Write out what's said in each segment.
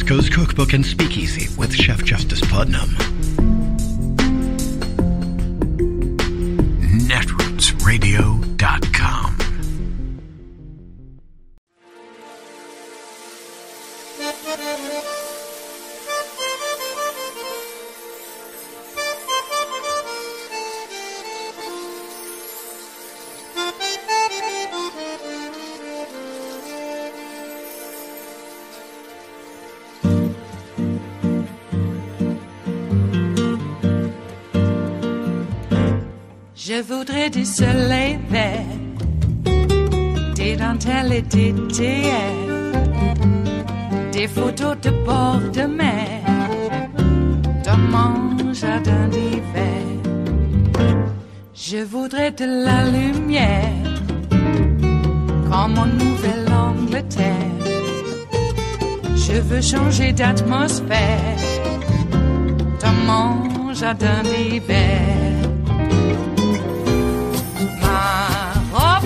Coast Cookbook and Speakeasy with Chef Justice Putnam. Netrootsradio.com. Je voudrais du soleil vert, des dentelles et des théières, des photos de bord de mer, dans mon jardin d'hiver. Je voudrais de la lumière, comme en Nouvelle-Angleterre. Je veux changer d'atmosphère, dans mon jardin d'hiver.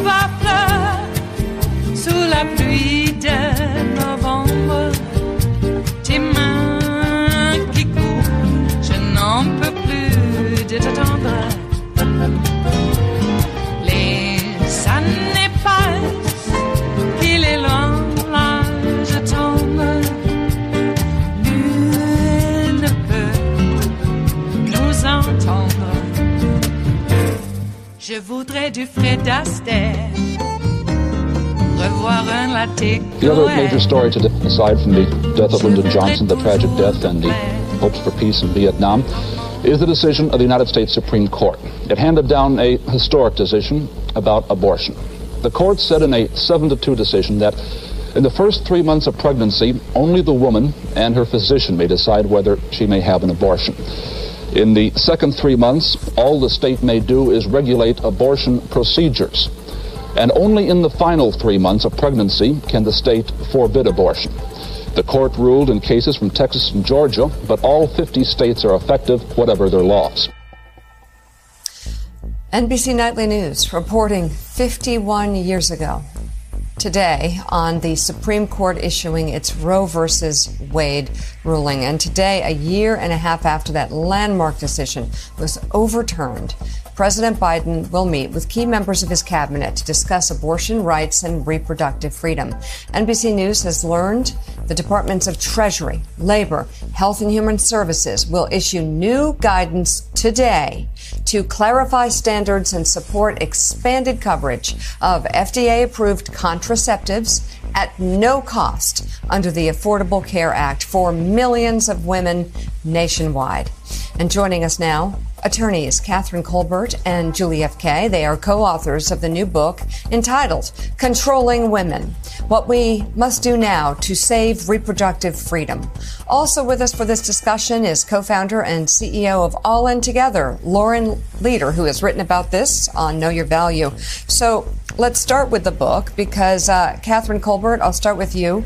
À fleurs sous la pluie de novembre, tes mains qui courent, je n'en peux plus de t'attendre. Les années passent, qu'il est loin, là je tombe. Nul ne peut nous entendre. Je voudrais du Fred Astaire, revoir un latte. The other major story today, aside from the death of Lyndon Johnson, the tragic death, and the hopes for peace in Vietnam, is the decision of the United States Supreme Court. It handed down a historic decision about abortion. The court said in a 7-2 decision that in the first 3 months of pregnancy, only the woman and her physician may decide whether she may have an abortion. In the second 3 months, all the state may do is regulate abortion procedures. And only in the final 3 months of pregnancy can the state forbid abortion. The court ruled in cases from Texas and Georgia, but all 50 states are effective, whatever their laws. NBC Nightly News reporting 51 years ago today on the Supreme Court issuing its Roe versus Wade ruling. And today, a year and a half after that landmark decision was overturned, President Biden will meet with key members of his cabinet to discuss abortion rights and reproductive freedom. NBC News has learned the Departments of Treasury, Labor, Health and Human Services will issue new guidance today to clarify standards and support expanded coverage of FDA-approved contraceptives at no cost under the Affordable Care Act for millions of women nationwide. And joining us now, attorneys Catherine Colbert and Julie F. Kay. They are co-authors of the new book entitled Controlling Women, What We Must Do Now to Save Reproductive Freedom. Also with us for this discussion is co-founder and CEO of All In Together, Lauren Leader, who has written about this on Know Your Value. So let's start with the book because, Catherine Colbert, I'll start with you.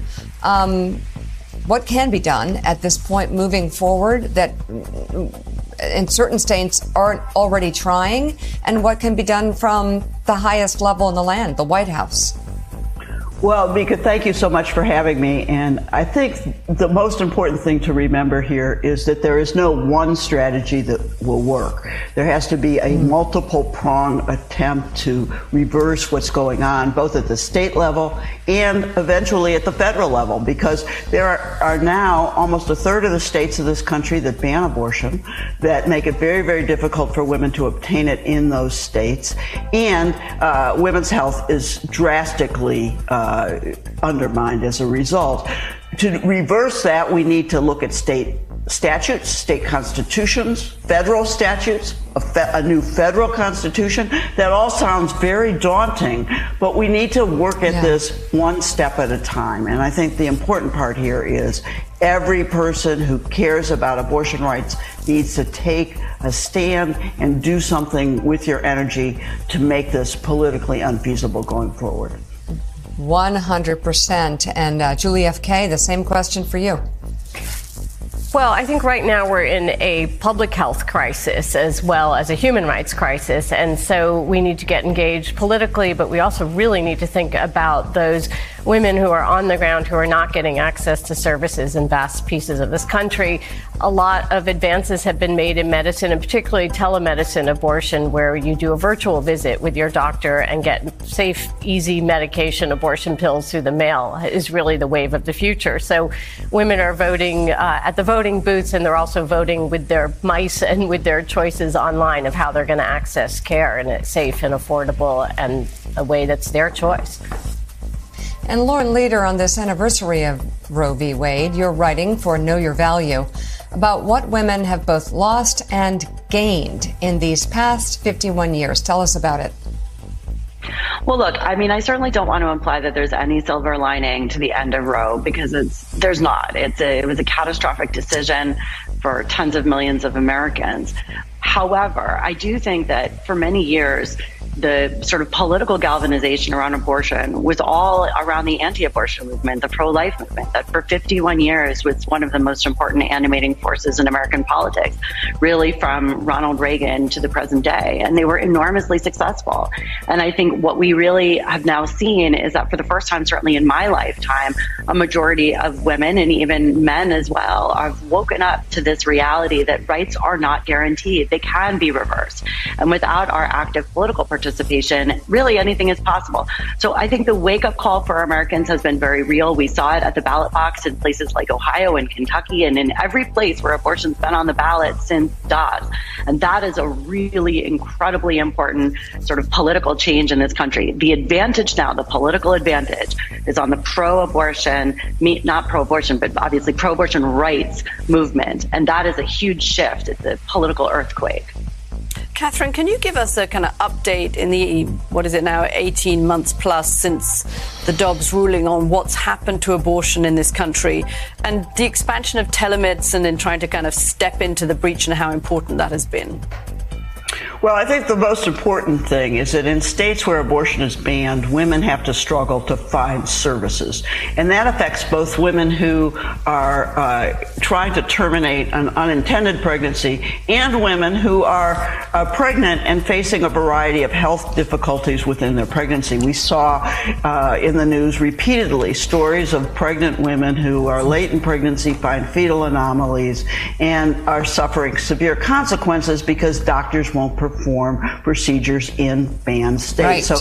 What can be done at this point moving forward that in certain states aren't already trying, and what can be done from the highest level in the land, the White House? Well, Mika, thank you so much for having me. And I think the most important thing to remember here is that there is no one strategy that will work. There has to be a multiple prong attempt to reverse what's going on, both at the state level and eventually at the federal level, because there are now almost a third of the states of this country that ban abortion, that make it very, very difficult for women to obtain it in those states. And women's health is drastically undermined as a result. To reverse that, we need to look at state statutes, state constitutions, federal statutes, a new federal constitution. That all sounds very daunting, but we need to work at this one step at a time. And I think the important part here is every person who cares about abortion rights needs to take a stand and do something with your energy to make this politically unfeasible going forward. 100%. And Julie F. Kay, the same question for you. Well, I think right now we're in a public health crisis as well as a human rights crisis. And so we need to get engaged politically, but we also really need to think about those women who are on the ground who are not getting access to services in vast pieces of this country. A lot of advances have been made in medicine, and particularly telemedicine abortion, where you do a virtual visit with your doctor and get safe, easy medication, abortion pills through the mail is really the wave of the future. So women are voting at the voting booths, and they're also voting with their mice and with their choices online of how they're going to access care in a safe and affordable and a way that's their choice. And Lauren Leader, on this anniversary of Roe v. Wade, you're writing for Know Your Value about what women have both lost and gained in these past 51 years. Tell us about it. Well, look, I mean, I certainly don't want to imply that there's any silver lining to the end of Roe, because there's not. It was a catastrophic decision for tens of millions of Americans. However, I do think that for many years, the sort of political galvanization around abortion was all around the anti-abortion movement, the pro-life movement, that for 51 years was one of the most important animating forces in American politics, really from Ronald Reagan to the present day. And they were enormously successful. And I think what we really have now seen is that for the first time, certainly in my lifetime, a majority of women and even men as well have woken up to this reality that rights are not guaranteed. They can be reversed. And without our active political participation, really anything is possible. So I think the wake-up call for Americans has been very real. We saw it at the ballot box in places like Ohio and Kentucky, and in every place where abortion's been on the ballot since Dobbs. And that is a really incredibly important sort of political change in this country. The advantage now, the political advantage, is on the pro-abortion, not pro-abortion, but obviously pro-abortion rights movement. And that is a huge shift. It's a political earthquake. Catherine, can you give us a kind of update in the, what is it now, 18 months plus since the Dobbs ruling on what's happened to abortion in this country and the expansion of telemedicine and trying to kind of step into the breach and how important that has been? Well, I think the most important thing is that in states where abortion is banned, women have to struggle to find services. And that affects both women who are trying to terminate an unintended pregnancy and women who are pregnant and facing a variety of health difficulties within their pregnancy. We saw in the news repeatedly stories of pregnant women who are late in pregnancy, find fetal anomalies, and are suffering severe consequences because doctors won't perform procedures in banned states. Right. So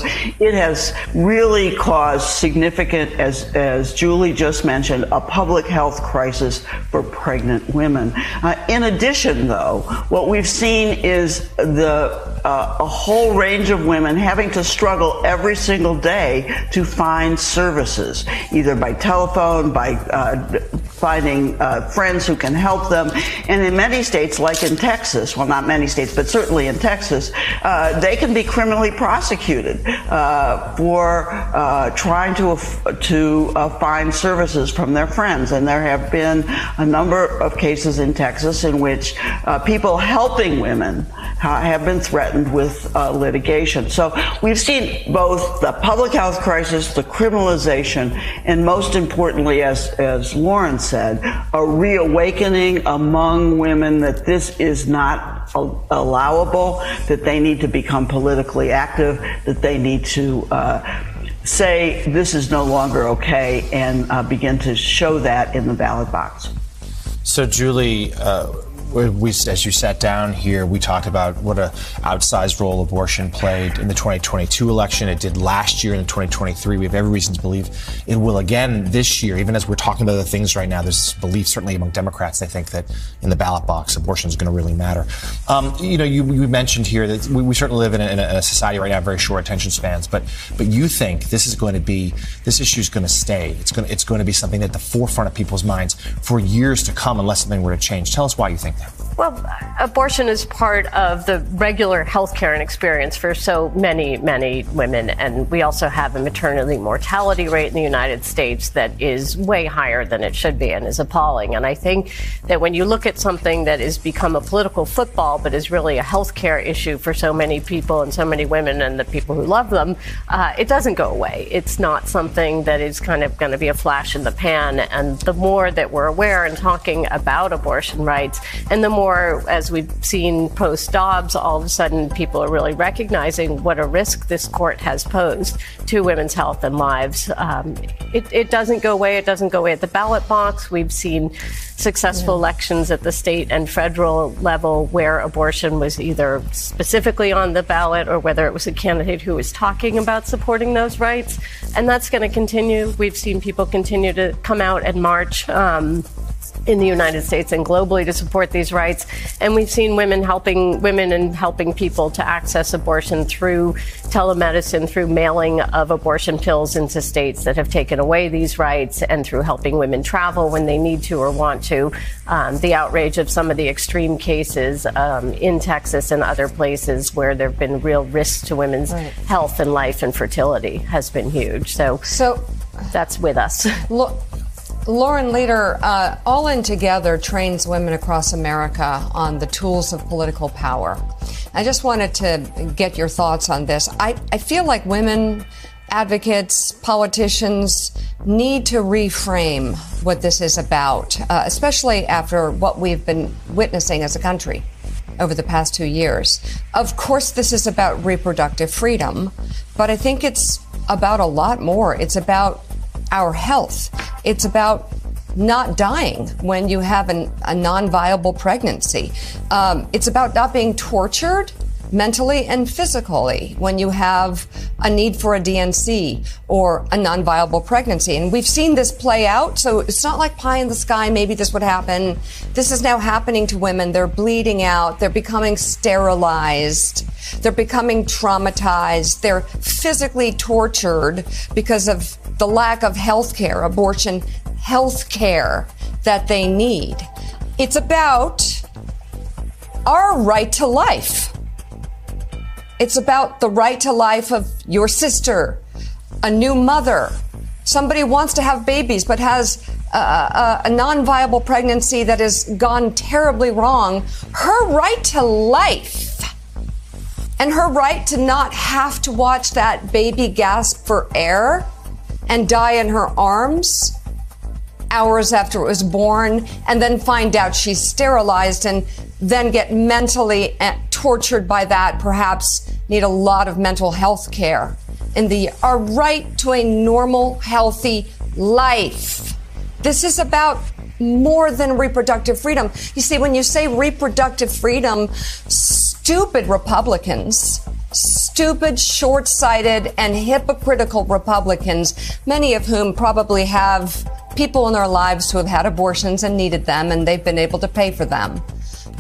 it has really caused significant, as Julie just mentioned, a public health crisis for pregnant women. In addition, though, what we've seen is a whole range of women having to struggle every single day to find services, either by telephone, by finding friends who can help them. And in many states, like in Texas, well, not many states, but certainly in Texas, they can be criminally prosecuted for trying to find services from their friends. And there have been a number of cases in Texas in which people helping women have been threatened with litigation. So we've seen both the public health crisis, the criminalization, and most importantly, as Lauren said, a reawakening among women that this is not allowable, that they need to become politically active, that they need to say this is no longer okay, and begin to show that in the ballot box. So, Julie, as you sat down here, we talked about what an outsized role abortion played in the 2022 election. It did last year in the 2023. We have every reason to believe it will again this year. Even as we're talking about other things right now, there's belief certainly among Democrats. They think that in the ballot box, abortion is going to really matter. You mentioned here that we certainly live in a society right now, very short attention spans. But you think this issue is going to stay. It's going to be something at the forefront of people's minds for years to come, unless something were to change. Tell us why you think that. Well, abortion is part of the regular healthcare and experience for so many, many women. And we also have a maternity mortality rate in the United States that is way higher than it should be and is appalling. And I think that when you look at something that has become a political football but is really a healthcare issue for so many people and so many women and the people who love them, it doesn't go away. It's not something that is kind of going to be a flash in the pan. And the more that we're aware and talking about abortion rights, And the more, as we've seen post-Dobbs, all of a sudden people are really recognizing what a risk this court has posed to women's health and lives. It doesn't go away. It doesn't go away at the ballot box. We've seen successful elections at the state and federal level where abortion was either specifically on the ballot or whether it was a candidate who was talking about supporting those rights. And that's going to continue. We've seen people continue to come out and march in the United States and globally to support these rights. And we've seen women and helping people to access abortion through telemedicine, through mailing of abortion pills into states that have taken away these rights, and through helping women travel when they need to or want to. The outrage of some of the extreme cases in Texas and other places where there have been real risks to women's health and life and fertility has been huge. So that's with us. Lauren Leader, All In Together trains women across America on the tools of political power. I just wanted to get your thoughts on this. I feel like women advocates, politicians need to reframe what this is about, especially after what we've been witnessing as a country over the past 2 years. Of course, this is about reproductive freedom, but I think it's about a lot more. It's about our health. It's about not dying when you have a non-viable pregnancy. It's about not being tortured mentally and physically when you have a need for a DNC or a non-viable pregnancy. And we've seen this play out, so it's not like pie in the sky, maybe this would happen. This is now happening to women. They're bleeding out. They're becoming sterilized. They're becoming traumatized. They're physically tortured because of the lack of health care, abortion health care that they need. It's about our right to life. It's about the right to life of your sister, a new mother, somebody who wants to have babies but has a non-viable pregnancy that has gone terribly wrong. Her right to life and her right to not have to watch that baby gasp for air and die in her arms hours after it was born, and then find out she's sterilized and then get mentally tortured by that, perhaps need a lot of mental health care. Our right to a normal, healthy life. This is about more than reproductive freedom. You see, when you say reproductive freedom, stupid Republicans, stupid, short-sighted, and hypocritical Republicans, many of whom probably have people in their lives who have had abortions and needed them, and they've been able to pay for them.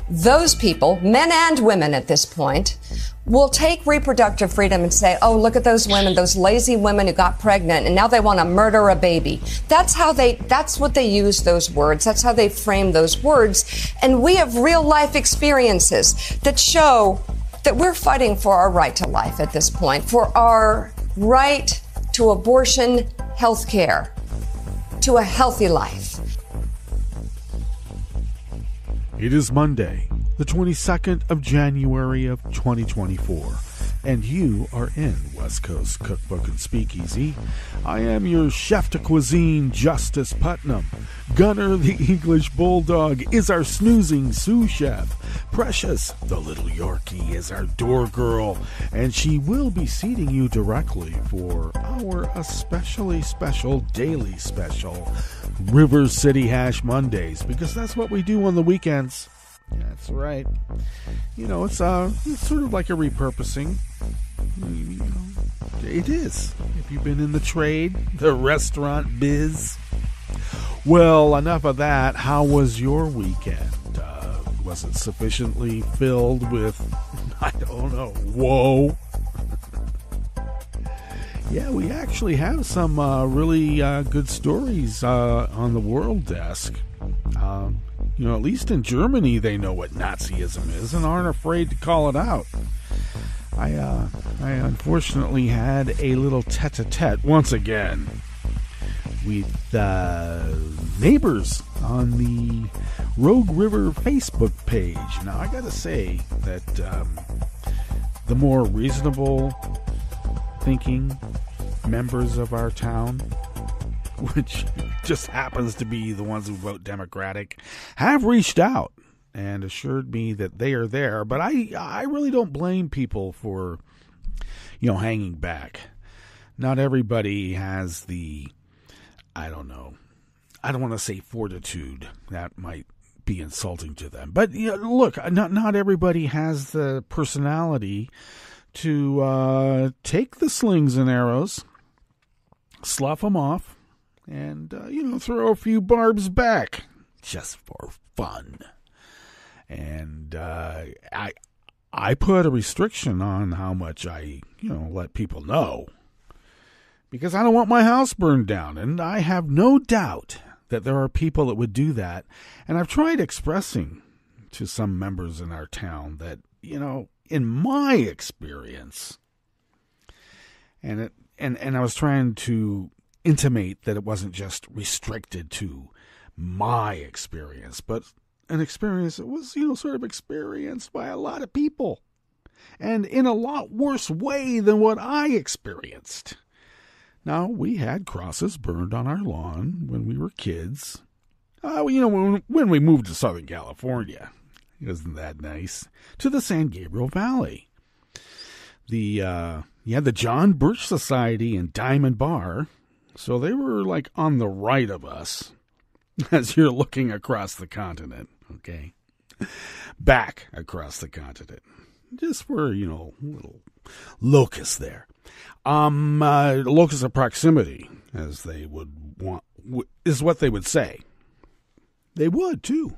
Those people, men and women at this point, will take reproductive freedom and say, oh, look at those women, those lazy women who got pregnant, and now they want to murder a baby. That's what they use those words. That's how they frame those words. And we have real life experiences that show that we're fighting for our right to life at this point, for our right to abortion health care, to a healthy life. It is Monday, the 22nd of January of 2024, and you are in West Coast Cookbook and Speakeasy. I am your chef de cuisine, Justice Putnam. Gunner, the English Bulldog, is our snoozing sous chef. Precious, the little Yorkie, is our door girl, and she will be seating you directly for our especially special daily special, River City Hash Mondays, because that's what we do on the weekends. That's right. You know, it's sort of like a repurposing. You know, it is. If you've been in the trade, the restaurant biz. Well, enough of that. How was your weekend? Was it sufficiently filled with, I don't know, whoa? Yeah, we actually have some really good stories on the world desk. You know, at least in Germany, they know what Nazism is and aren't afraid to call it out. I unfortunately had a little tete-a-tete once again with neighbors on the Rogue River Facebook page. Now, I gotta say that the more reasonable thinking members of our town, which just happens to be the ones who vote Democratic, have reached out and assured me that they are there. But I really don't blame people for, hanging back. Not everybody has the, I don't want to say fortitude. That might be insulting to them. But look, not everybody has the personality to take the slings and arrows, slough them off, and throw a few barbs back just for fun. And I put a restriction on how much I let people know, because I don't want my house burned down, and I have no doubt that there are people that would do that. And I've tried expressing to some members in our town that, in my experience, and I was trying to intimate that it wasn't just restricted to my experience, but an experience that was, sort of experienced by a lot of people, and in a lot worse way than what I experienced. Now, we had crosses burned on our lawn when we were kids. When we moved to Southern California. Isn't that nice? To the San Gabriel Valley. The John Birch Society and Diamond Bar. So they were like on the right of us as you're looking across the continent. Okay. Back across the continent. Just for, little locus there. Locus of proximity, as they would want, is what they would say. They would, too.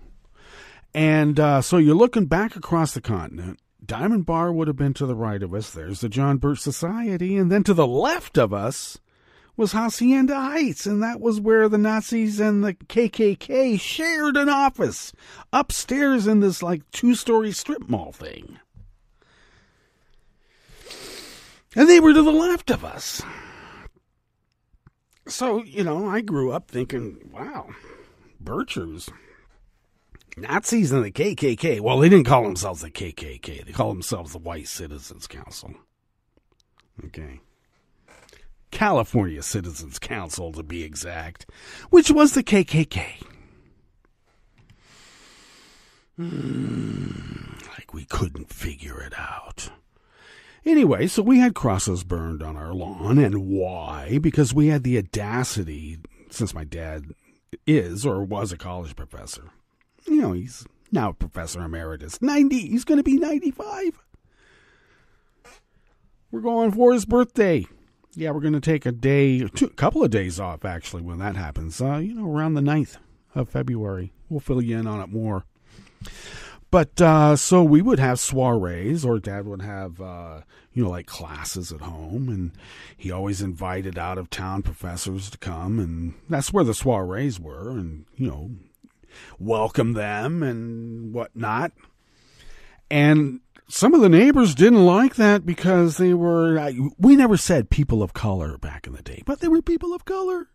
And so you're looking back across the continent. Diamond Bar would have been to the right of us. There's the John Birch Society. And then to the left of us was Hacienda Heights. And that was where the Nazis and the KKK shared an office upstairs in this, 2-story strip mall thing. And they were to the left of us. So, I grew up thinking, wow, Birchers, Nazis and the KKK. Well, they didn't call themselves the KKK. They called themselves the White Citizens Council. Okay. California Citizens Council, to be exact, which was the KKK. Like we couldn't figure it out. Anyway, so we had crosses burned on our lawn. And why? Because we had the audacity, since my dad is or was a college professor. He's now a professor emeritus. 90. He's going to be 95. We're going for his birthday. Yeah, we're going to take a couple of days off, actually, when that happens. Around the 9th of February. We'll fill you in on it more. But, so we would have soirees, or Dad would have, classes at home, and he always invited out-of-town professors to come, and that's where the soirees were, and, welcome them and whatnot. And some of the neighbors didn't like that because they were, we never said people of color back in the day, but they were people of color.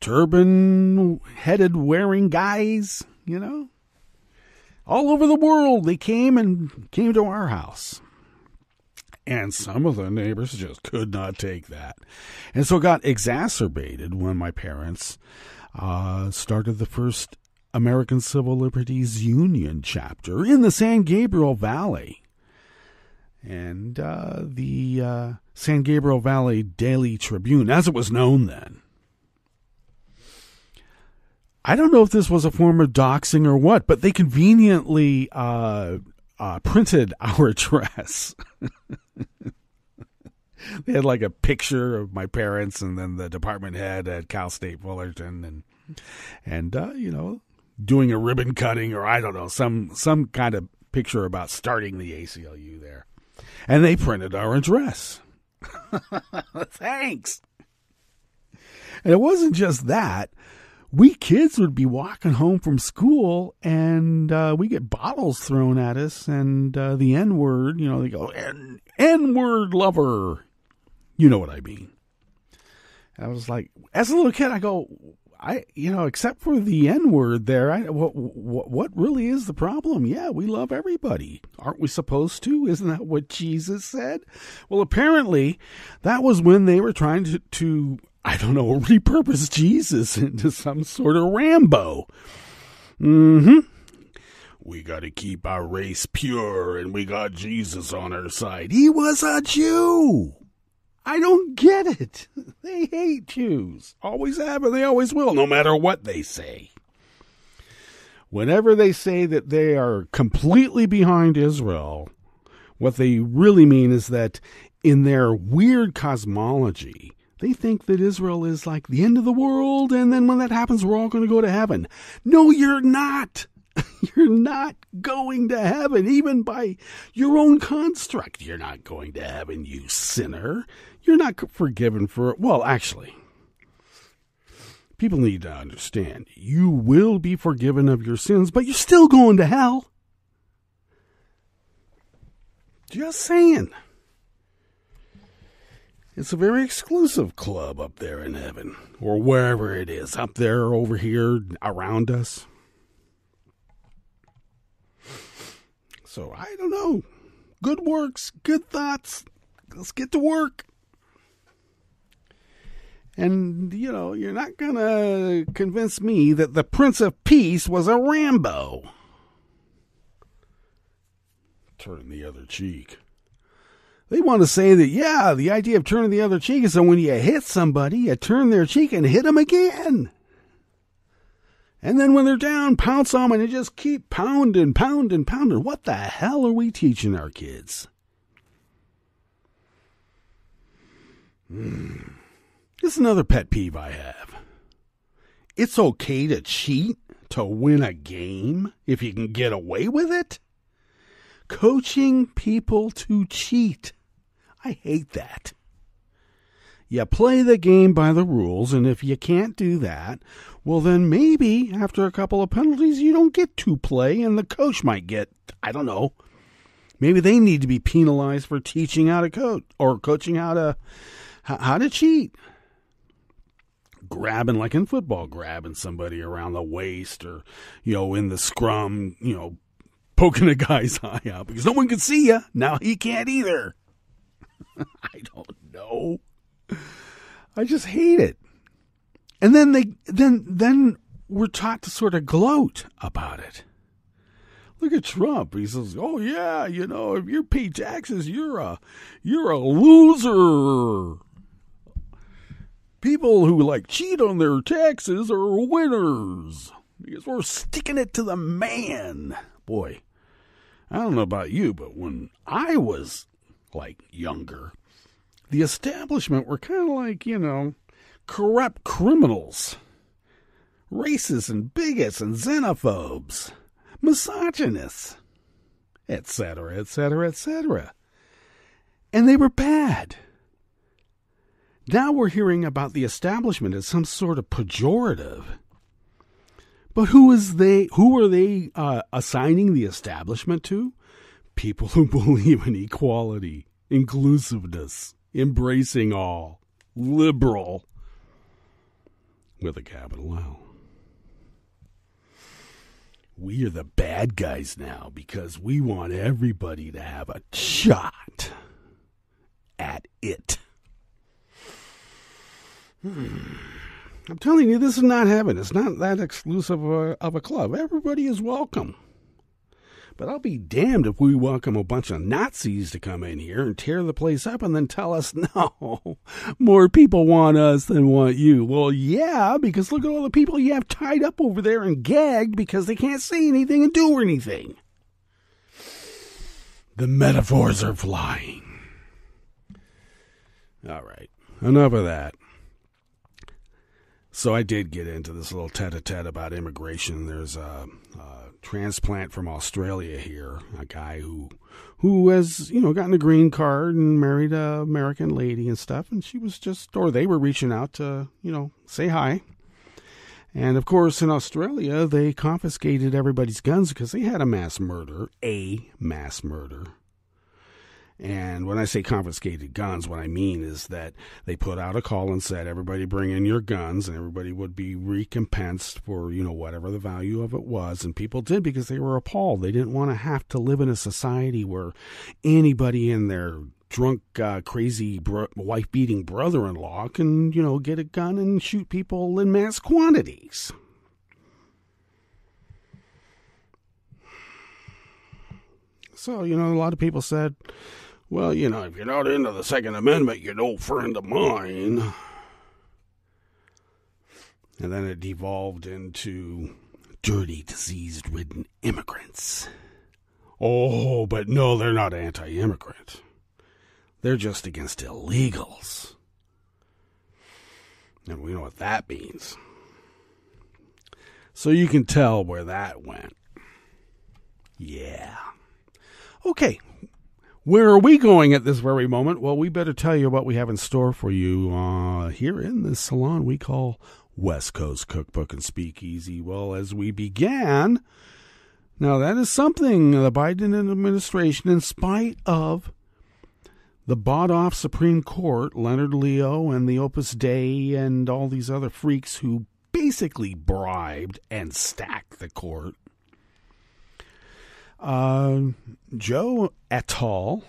Turban-headed wearing guys, all over the world. They came to our house. And some of the neighbors just could not take that. And so it got exacerbated when my parents started the first American Civil Liberties Union chapter in the San Gabriel Valley. And the San Gabriel Valley Daily Tribune, as it was known then. I don't know if this was a form of doxing or what, but they conveniently printed our address. They had a picture of my parents and then the department head at Cal State Fullerton and doing a ribbon cutting, or I don't know, some kind of picture about starting the ACLU there. And they printed our address. Thanks. And it wasn't just that. We kids would be walking home from school, and we get bottles thrown at us, and the N-word, they go, N-word lover. You know what I mean. I was like, as a little kid, I go, except for the N-word there, what really is the problem? Yeah, we love everybody. Aren't we supposed to? Isn't that what Jesus said? Well, apparently, that was when they were trying to repurpose Jesus into some sort of Rambo. We got to keep our race pure, and we got Jesus on our side. He was a Jew. I don't get it. They hate Jews. Always have, and they always will, no matter what they say. Whenever they say that they are completely behind Israel, what they really mean is that in their weird cosmology, they think that Israel is like the end of the world, and then when that happens, we're all going to go to heaven. No, you're not. You're not going to heaven, even by your own construct. You're not going to heaven, you sinner. You're not forgiven for, well, actually, people need to understand, you will be forgiven of your sins, but you're still going to hell. Just saying. It's a very exclusive club up there in heaven, or wherever it is, up there, over here, around us. So, I don't know. Good works, good thoughts. Let's get to work. And, you know, you're not going to convince me that the Prince of Peace was a Rambo. Turn the other cheek. They want to say that, yeah, the idea of turning the other cheek is that when you hit somebody, you turn their cheek and hit them again. And then when they're down, pounce on them and you just keep pounding. What the hell are we teaching our kids? This is another pet peeve I have. It's okay to cheat to win a game if you can get away with it. Coaching people to cheat. I hate that. You play the game by the rules, and if you can't do that, well then maybe after a couple of penalties you don't get to play, and the coach might get, I don't know, maybe they need to be penalized for teaching how to coach, or coaching how to cheat. Grabbing, like in football, grabbing somebody around the waist, or, you know, in the scrum, you know, poking a guy's eye out because no one can see you. Now he can't either. I don't know. I just hate it. And then we're taught to sort of gloat about it. Look at Trump. He says, "Oh yeah, you know, if you pay taxes, you're a loser. People who like cheat on their taxes are winners because we're sticking it to the man." Boy, I don't know about you, but when I was like younger, the establishment were kind of like, you know, corrupt criminals, racists and bigots and xenophobes, misogynists, etc., etc., etc. And they were bad. Now we're hearing about the establishment as some sort of pejorative. But who are they assigning the establishment to? People who believe in equality, inclusiveness, embracing all, liberal, with a capital L. We are the bad guys now because we want everybody to have a shot at it. I'm telling you, this is not heaven. It's not that exclusive of a club. Everybody is welcome. But I'll be damned if we welcome a bunch of Nazis to come in here and tear the place up and then tell us, no, more people want us than want you. Well, yeah, because look at all the people you have tied up over there and gagged because they can't say anything and do anything. The metaphors are flying. All right, enough of that. So I did get into this little tete-a-tete about immigration. There's a transplant from Australia here, a guy who has, you know, gotten a green card and married a American lady and stuff, and she was just, or they were reaching out to, you know, say hi. And of course, in Australia, they confiscated everybody's guns because they had a mass murder. And when I say confiscated guns, what I mean is that they put out a call and said, everybody bring in your guns, and everybody would be recompensed for, you know, whatever the value of it was. And people did because they were appalled. They didn't want to have to live in a society where anybody in their drunk, crazy wife-beating brother-in-law can, you know, get a gun and shoot people in mass quantities. So, a lot of people said, well, if you're not into the Second Amendment, you're no friend of mine. And then it devolved into dirty, disease-ridden immigrants. Oh, but no, they're not anti-immigrant. They're just against illegals. And we know what that means. So you can tell where that went. Yeah. Okay. Where are we going at this very moment? Well, we better tell you what we have in store for you here in this salon we call West Coast Cookbook and Speakeasy. Well, as we began, now that is something the Biden administration, in spite of the bought-off Supreme Court, Leonard Leo and the Opus Dei and all these other freaks who basically bribed and stacked the court. Joe et al.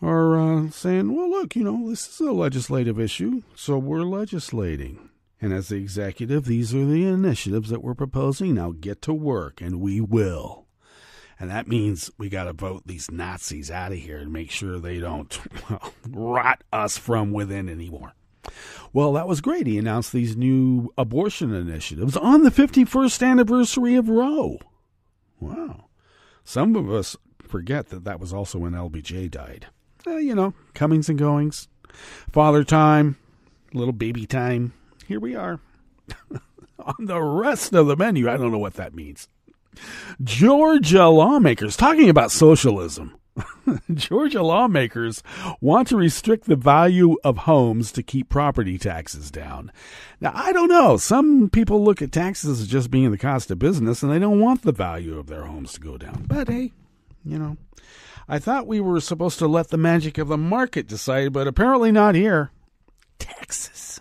Are saying, well, look, this is a legislative issue, so we're legislating. And as the executive, these are the initiatives that we're proposing. Now get to work, and we will. And that means we got to vote these Nazis out of here and make sure they don't rot us from within anymore. Well, that was great. He announced these new abortion initiatives on the 51st anniversary of Roe. Wow. Some of us forget that was also when LBJ died. Comings and goings. Father time, little baby time. Here we are. On the rest of the menu, I don't know what that means. Georgia lawmakers, talking about socialism. Georgia lawmakers want to restrict the value of homes to keep property taxes down. Now, I don't know. Some people look at taxes as just being the cost of business, and they don't want the value of their homes to go down. But hey, I thought we were supposed to let the magic of the market decide, but apparently not here. Texas.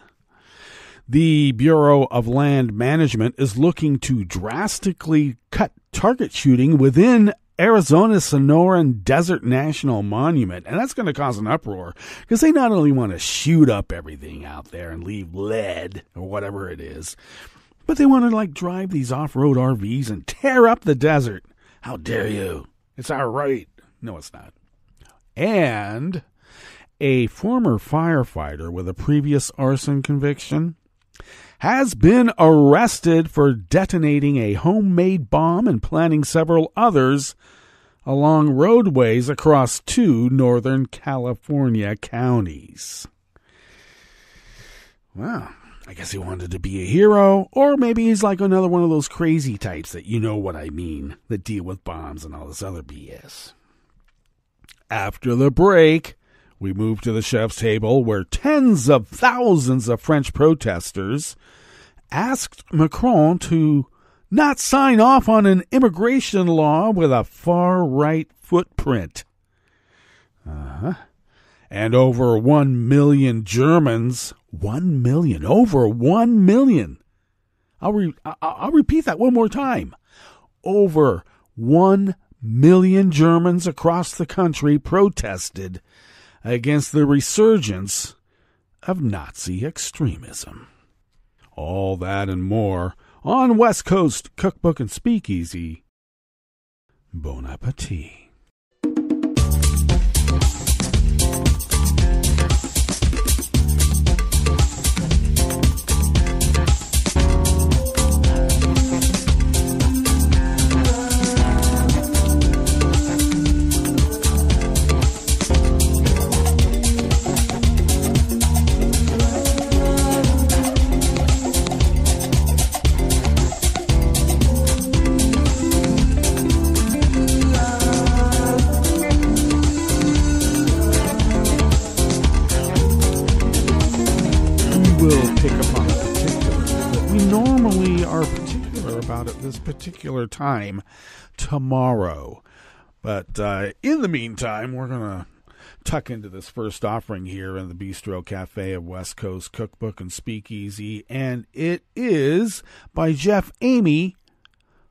The Bureau of Land Management is looking to drastically cut target shooting within Arizona's Sonoran Desert National Monument. And that's going to cause an uproar because they not only want to shoot up everything out there and leave lead or whatever it is, but they want to drive these off-road RVs and tear up the desert. How dare you? It's our right. No, it's not. And a former firefighter with a previous arson conviction has been arrested for detonating a homemade bomb and planting several others along roadways across 2 Northern California counties. Well, I guess he wanted to be a hero, or maybe he's like another one of those crazy types that you know what I mean, that deal with bombs and all this other BS. After the break, we move to the chef's table where tens of thousands of French protesters asked Macron to not sign off on an immigration law with a far-right footprint. And over 1 million Germans, 1 million, over 1 million. I'll repeat that one more time. Over 1 million Germans across the country protested against the resurgence of Nazi extremism. All that and more on West Coast Cookbook and Speakeasy. Bon appetit. At this particular time tomorrow. But in the meantime, we're going to tuck into this first offering here in the Bistro Cafe of West Coast Cookbook and Speakeasy, and it is by Jeff Amy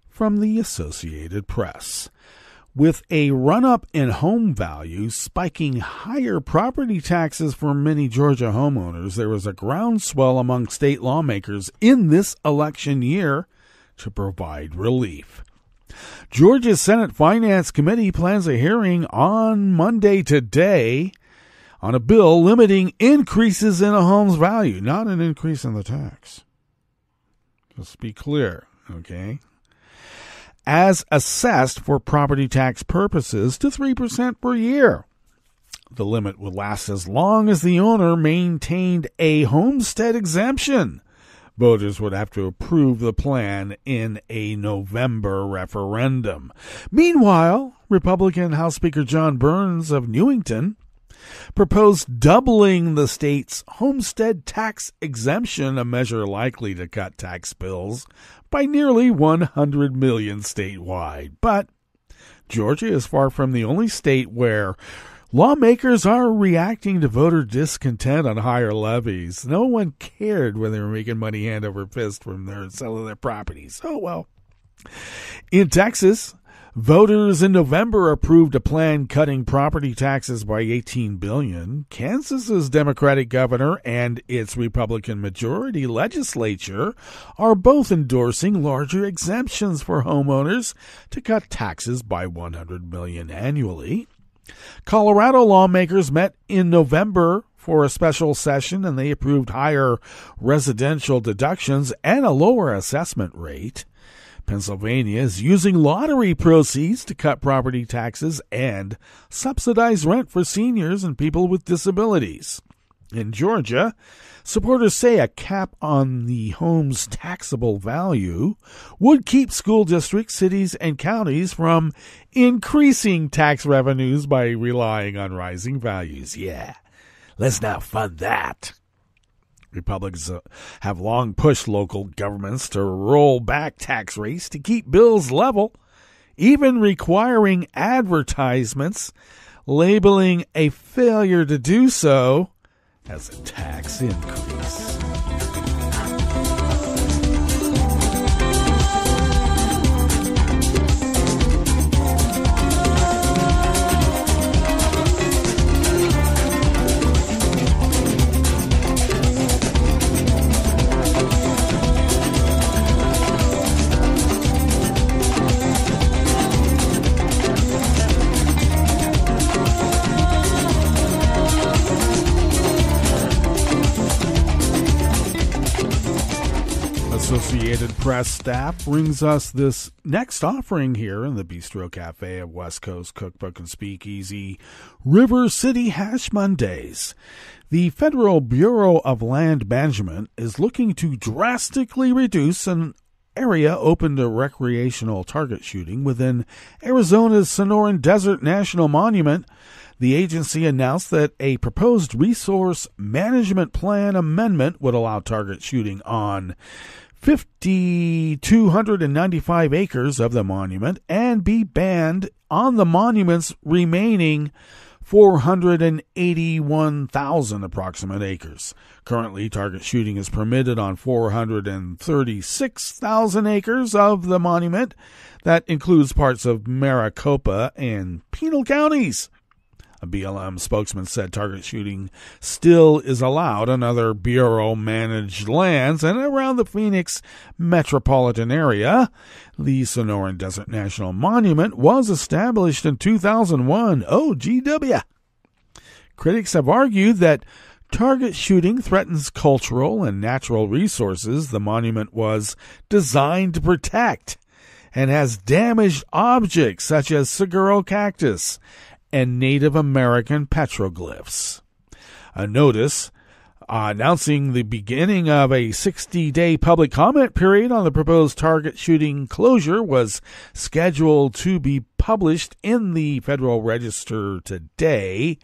from the Associated Press. With a run-up in home values spiking higher property taxes for many Georgia homeowners, there was a groundswell among state lawmakers in this election year to provide relief. Georgia's Senate Finance Committee plans a hearing on Monday today on a bill limiting increases in a home's value, not an increase in the tax. Let's be clear, okay? As assessed for property tax purposes to 3% per year. The limit would last as long as the owner maintained a homestead exemption. Voters would have to approve the plan in a November referendum. Meanwhile, Republican House Speaker John Burns of Newington proposed doubling the state's homestead tax exemption, a measure likely to cut tax bills by nearly $100 million statewide. But Georgia is far from the only state where lawmakers are reacting to voter discontent on higher levies. No one cared when they were making money hand over fist from their selling their properties. Oh, well. In Texas, voters in November approved a plan cutting property taxes by $18 billion. Kansas's Democratic governor and its Republican majority legislature are both endorsing larger exemptions for homeowners to cut taxes by $100 million annually. Colorado lawmakers met in November for a special session, and they approved higher residential deductions and a lower assessment rate. Pennsylvania is using lottery proceeds to cut property taxes and subsidize rent for seniors and people with disabilities. In Georgia, supporters say a cap on the home's taxable value would keep school districts, cities, and counties from increasing tax revenues by relying on rising values. Yeah, let's not fund that. Republicans have long pushed local governments to roll back tax rates to keep bills level, even requiring advertisements labeling a failure to do so as a tax increase. Associated Press staff brings us this next offering here in the Bistro Cafe of West Coast Cookbook and Speakeasy, River City Hash Mondays. The Federal Bureau of Land Management is looking to drastically reduce an area open to recreational target shooting within Arizona's Sonoran Desert National Monument. The agency announced that a proposed resource management plan amendment would allow target shooting on 5,295 acres of the monument and be banned on the monument's remaining 481,000 approximate acres. Currently, target shooting is permitted on 436,000 acres of the monument. That includes parts of Maricopa and Pinal counties. A BLM spokesman said target shooting still is allowed on other Bureau-managed lands and around the Phoenix metropolitan area. The Sonoran Desert National Monument was established in 2001. OGW. Critics have argued that target shooting threatens cultural and natural resources the monument was designed to protect and has damaged objects such as saguaro cactus and Native American petroglyphs. A notice announcing the beginning of a 60-day public comment period on the proposed target shooting closure was scheduled to be published in the Federal Register today.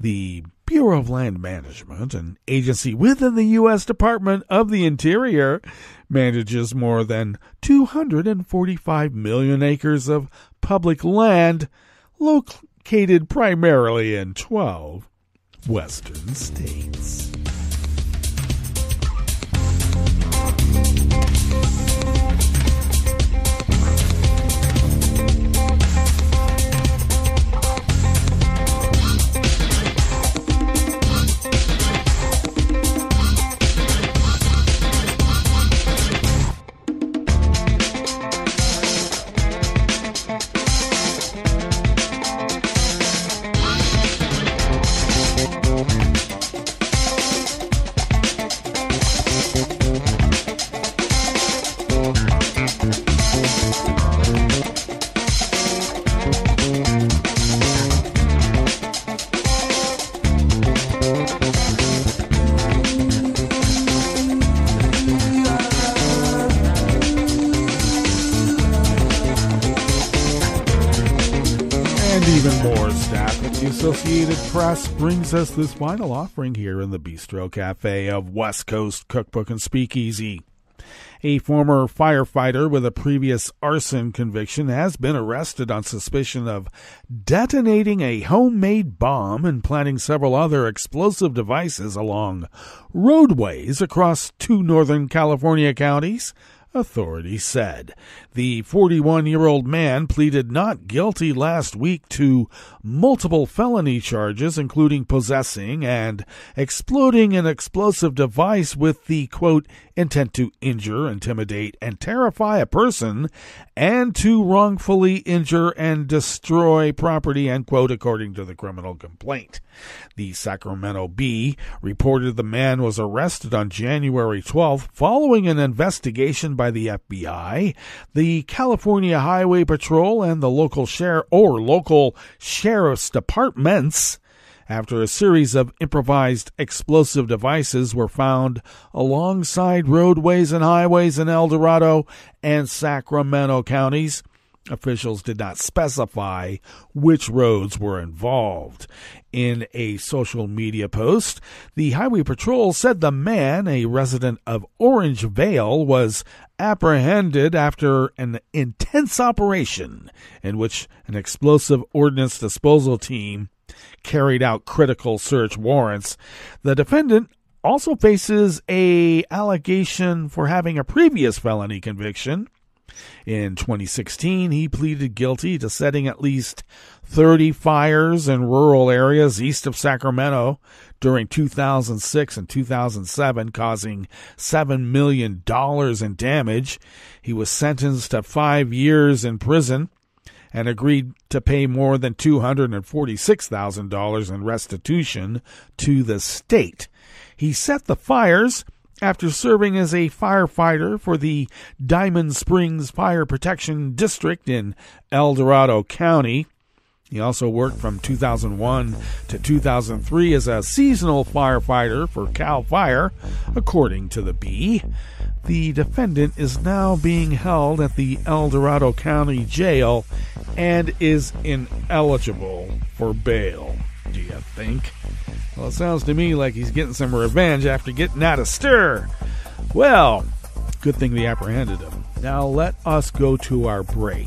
The Bureau of Land Management, an agency within the U.S. Department of the Interior, manages more than 245 million acres of public land located primarily in 12 western states. Associated Press brings us this final offering here in the Bistro Cafe of West Coast Cookbook and Speakeasy. A former firefighter with a previous arson conviction has been arrested on suspicion of detonating a homemade bomb and planting several other explosive devices along roadways across 2 Northern California counties, authorities said. The 41-year-old man pleaded not guilty last week to multiple felony charges, including possessing and exploding an explosive device with the, quote, intent to injure, intimidate, and terrify a person, and to wrongfully injure and destroy property, end quote, according to the criminal complaint. The Sacramento Bee reported the man was arrested on January 12th following an investigation by the FBI, the California Highway Patrol, and the local sheriff's departments, after a series of improvised explosive devices were found alongside roadways and highways in El Dorado and Sacramento counties. Officials did not specify which roads were involved. In a social media post, the Highway Patrol said the man, a resident of Orange Vale, was apprehended after an intense operation in which an explosive ordnance disposal team carried out critical search warrants. The defendant also faces an allegation for having a previous felony conviction. In 2016, he pleaded guilty to setting at least 30 fires in rural areas east of Sacramento during 2006 and 2007, causing $7 million in damage. He was sentenced to 5 years in prison and agreed to pay more than $246,000 in restitution to the state. He set the fires after serving as a firefighter for the Diamond Springs Fire Protection District in El Dorado County. He also worked from 2001 to 2003 as a seasonal firefighter for CAL FIRE, according to the Bee. The defendant is now being held at the El Dorado County Jail and is ineligible for bail. Do you think? Well, it sounds to me like he's getting some revenge after getting out of stir. Well, good thing they apprehended him. Now let us go to our break.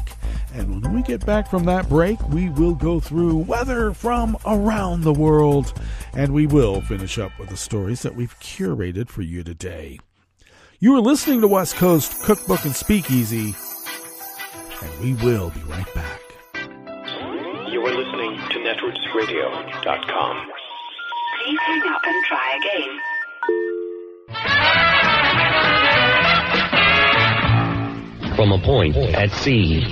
And when we get back from that break, we will go through weather from around the world. And we will finish up with the stories that we've curated for you today. You are listening to West Coast Cookbook and Speakeasy. And we will be right back. You are listening to netrootsradio.com. Please hang up and try again. From a point at sea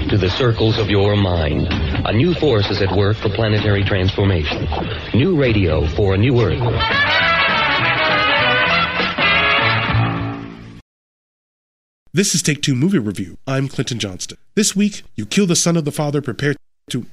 to the circles of your mind, a new force is at work for planetary transformation. New radio for a new Earth. This is Take Two Movie Review. I'm Clinton Johnston. This week, you kill the son of the father, prepare to...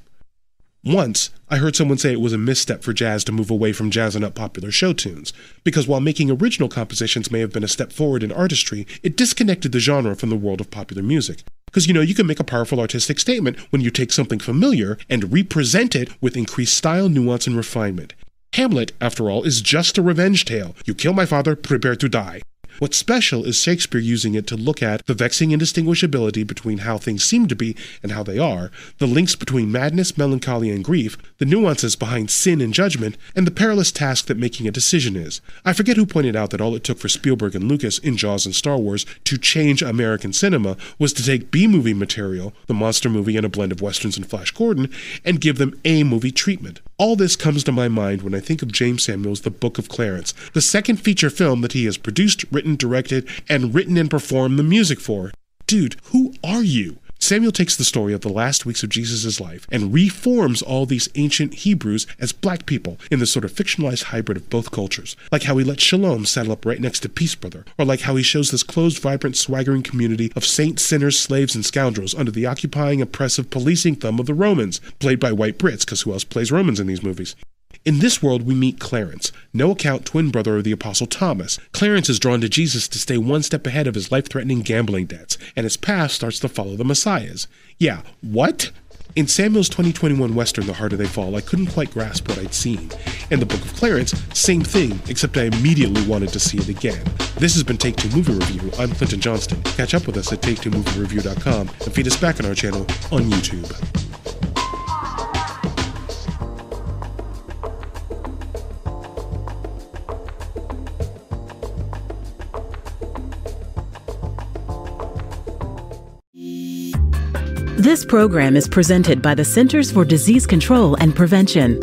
Once, I heard someone say it was a misstep for jazz to move away from jazzing up popular show tunes, because while making original compositions may have been a step forward in artistry, it disconnected the genre from the world of popular music. Because, you can make a powerful artistic statement when you take something familiar and represent it with increased style, nuance, and refinement. Hamlet, after all, is just a revenge tale. You kill my father, prepare to die. What's special is Shakespeare using it to look at the vexing indistinguishability between how things seem to be and how they are, the links between madness, melancholy, and grief, the nuances behind sin and judgment, and the perilous task that making a decision is. I forget who pointed out that all it took for Spielberg and Lucas in Jaws and Star Wars to change American cinema was to take B-movie material, the monster movie and a blend of westerns and Flash Gordon, and give them A-movie treatment. All this comes to my mind when I think of James Samuel's The Book of Clarence, the second feature film that he has produced, written, directed, and performed the music for. Dude, who are you? Samuel takes the story of the last weeks of Jesus' life and reforms all these ancient Hebrews as black people in this sort of fictionalized hybrid of both cultures. Like how he lets Shalom saddle up right next to Peace Brother, or like how he shows this closed, vibrant, swaggering community of saints, sinners, slaves, and scoundrels under the occupying, oppressive, policing thumb of the Romans, played by white Brits, because who else plays Romans in these movies? In this world, we meet Clarence, no account twin brother of the Apostle Thomas. Clarence is drawn to Jesus to stay one step ahead of his life-threatening gambling debts, and his path starts to follow the Messiah's. Yeah, what? In Samuel's 2021 Western, The Harder They Fall, I couldn't quite grasp what I'd seen. In The Book of Clarence, same thing, except I immediately wanted to see it again. This has been Take Two Movie Review. I'm Clinton Johnston. Catch up with us at take2moviereview.com and feed us back on our channel on YouTube. This program is presented by the Centers for Disease Control and Prevention.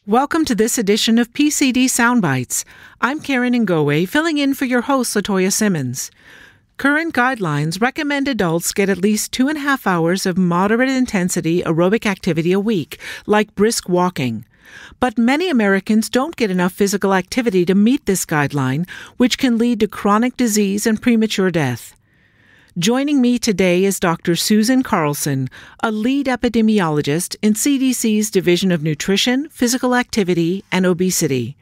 Welcome to this edition of PCD Soundbites. I'm Karen Ngowe, filling in for your host, Latoya Simmons. Current guidelines recommend adults get at least 2.5 hours of moderate-intensity aerobic activity a week, like brisk walking. But many Americans don't get enough physical activity to meet this guideline, which can lead to chronic disease and premature death. Joining me today is Dr. Susan Carlson, a lead epidemiologist in CDC's Division of Nutrition, Physical Activity, and Obesity.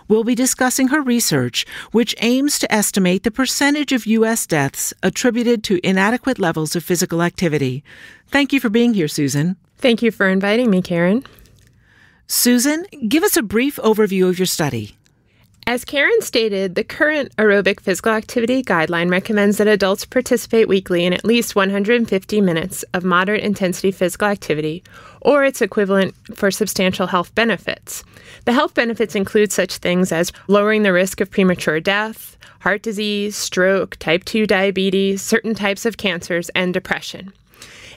We'll be discussing her research, which aims to estimate the percentage of U.S. deaths attributed to inadequate levels of physical activity. Thank you for being here, Susan. Thank you for inviting me, Karen. Susan, give us a brief overview of your study. As Karen stated, the current aerobic physical activity guideline recommends that adults participate weekly in at least 150 minutes of moderate intensity physical activity, or its equivalent for substantial health benefits. The health benefits include such things as lowering the risk of premature death, heart disease, stroke, type 2 diabetes, certain types of cancers, and depression.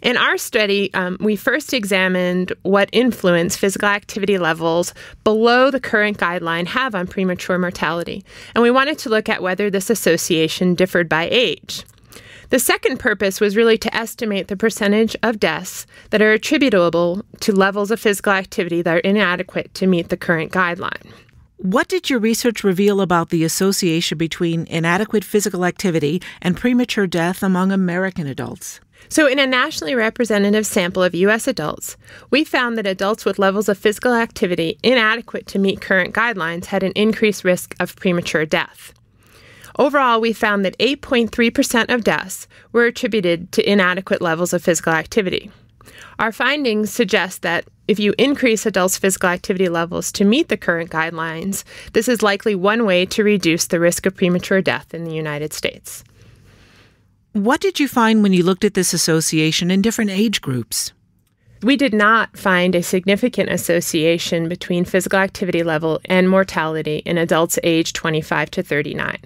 In our study, we first examined what influence physical activity levels below the current guideline have on premature mortality, and we wanted to look at whether this association differed by age. The second purpose was really to estimate the percentage of deaths that are attributable to levels of physical activity that are inadequate to meet the current guideline. What did your research reveal about the association between inadequate physical activity and premature death among American adults? So in a nationally representative sample of U.S. adults, we found that adults with levels of physical activity inadequate to meet current guidelines had an increased risk of premature death. Overall, we found that 8.3% of deaths were attributed to inadequate levels of physical activity. Our findings suggest that if you increase adults' physical activity levels to meet the current guidelines, this is likely one way to reduce the risk of premature death in the United States. What did you find when you looked at this association in different age groups? We did not find a significant association between physical activity level and mortality in adults aged 25 to 39.